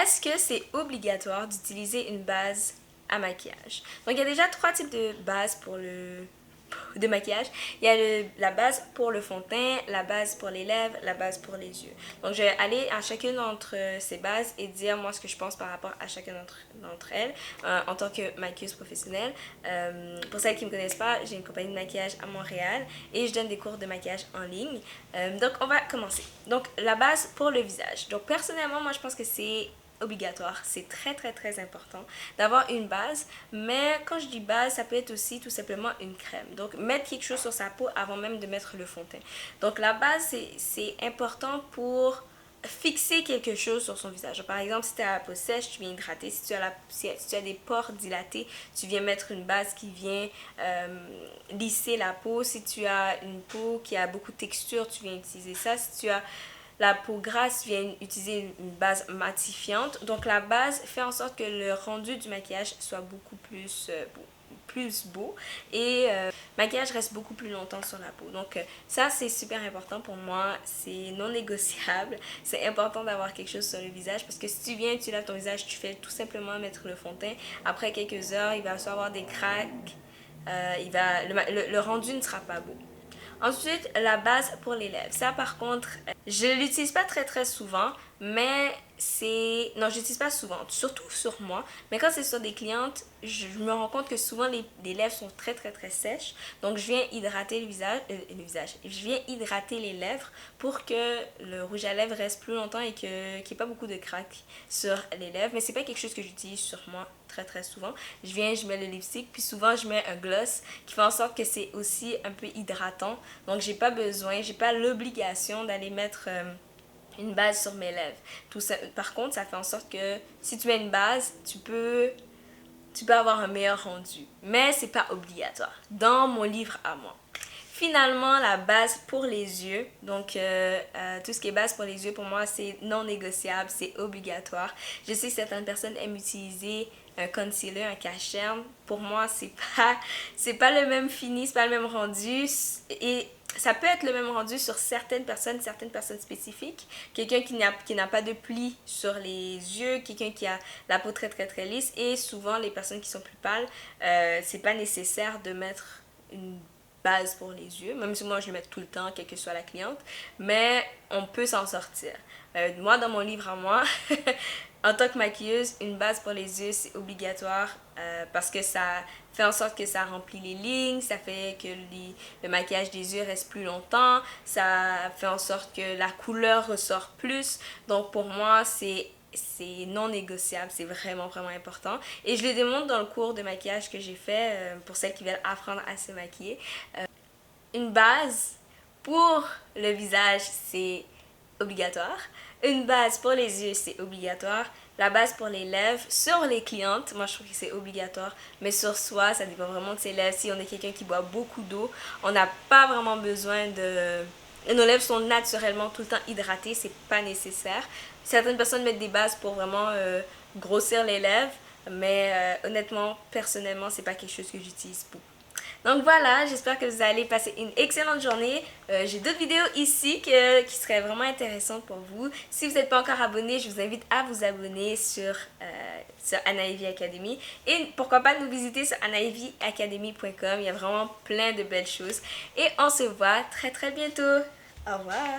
Est-ce que c'est obligatoire d'utiliser une base à maquillage? Donc il y a déjà trois types de bases de maquillage. Il y a la base pour le fond de teint, la base pour les lèvres, la base pour les yeux. Donc je vais aller à chacune d'entre ces bases et dire moi ce que je pense par rapport à chacune d'entre elles en tant que maquilleuse professionnelle. Pour celles qui ne me connaissent pas, j'ai une compagnie de maquillage à Montréal et je donne des cours de maquillage en ligne. Donc on va commencer. Donc la base pour le visage. Donc personnellement, moi je pense que c'est obligatoire, c'est très important d'avoir une base, mais quand je dis base, ça peut être aussi tout simplement une crème. Donc mettre quelque chose sur sa peau avant même de mettre le fond de teint. Donc la base, c'est important pour fixer quelque chose sur son visage. Par exemple, si tu as la peau sèche, tu viens hydrater. Si tu as des pores dilatés, tu viens mettre une base qui vient lisser la peau. Si tu as une peau qui a beaucoup de texture, tu viens utiliser ça. Si tu as la peau grasse, tu viens utiliser une base matifiante. Donc la base fait en sorte que le rendu du maquillage soit beaucoup plus beau et le maquillage reste beaucoup plus longtemps sur la peau. Donc ça c'est super important pour moi, c'est non négociable. C'est important d'avoir quelque chose sur le visage parce que si tu viens, tu laves ton visage, tu fais tout simplement mettre le fond de teint. Après quelques heures, il va soit avoir des craques, le rendu ne sera pas beau. Ensuite, la base pour les lèvres. Ça, par contre, je ne l'utilise pas très souvent, mais c'est... Non, je l'utilise pas souvent, surtout sur moi. Mais quand c'est sur des clientes, je me rends compte que souvent les lèvres sont très sèches. Donc, je viens hydrater je viens hydrater les lèvres pour que le rouge à lèvres reste plus longtemps et qu'il n'y ait pas beaucoup de craques sur les lèvres. Mais c'est pas quelque chose que j'utilise sur moi très souvent. Je mets le lipstick, puis souvent je mets un gloss qui fait en sorte que c'est aussi un peu hydratant. Donc j'ai pas l'obligation d'aller mettre une base sur mes lèvres. Tout ça, par contre, ça fait en sorte que si tu mets une base, tu peux avoir un meilleur rendu. Mais c'est pas obligatoire. Dans mon livre à moi. Finalement, la base pour les yeux. Donc, tout ce qui est base pour les yeux, pour moi, c'est non négociable, c'est obligatoire. Je sais que certaines personnes aiment utiliser un concealer, un cache-cerne. Pour moi, c'est pas le même fini, c'est pas le même rendu. Et ça peut être le même rendu sur certaines personnes spécifiques. Quelqu'un qui n'a pas de plis sur les yeux, quelqu'un qui a la peau très lisse. Et souvent, les personnes qui sont plus pâles, c'est pas nécessaire de mettre une base pour les yeux, même si moi je le mets tout le temps, quelle que soit la cliente, mais on peut s'en sortir. Moi, dans mon livre à moi, en tant que maquilleuse, une base pour les yeux, c'est obligatoire parce que ça fait en sorte que ça remplit les lignes, ça fait que le maquillage des yeux reste plus longtemps, ça fait en sorte que la couleur ressort plus. Donc pour moi, c'est non négociable, c'est vraiment important. Et je le démontre dans le cours de maquillage que j'ai fait pour celles qui veulent apprendre à se maquiller. Une base pour le visage, c'est obligatoire. Une base pour les yeux, c'est obligatoire. La base pour les lèvres, sur les clientes, moi je trouve que c'est obligatoire. Mais sur soi, ça dépend vraiment de ses lèvres. Si on est quelqu'un qui boit beaucoup d'eau, on n'a pas vraiment besoin de... Nos lèvres sont naturellement tout le temps hydratées, c'est pas nécessaire. Certaines personnes mettent des bases pour vraiment grossir les lèvres. Mais honnêtement, personnellement, c'est pas quelque chose que j'utilise beaucoup. Donc voilà, j'espère que vous allez passer une excellente journée. J'ai d'autres vidéos ici qui seraient vraiment intéressantes pour vous. Si vous n'êtes pas encore abonné, je vous invite à vous abonner sur Anna Ivy Academy. Et pourquoi pas nous visiter sur annaivy-academy.com. Il y a vraiment plein de belles choses. Et on se voit très bientôt. Au revoir.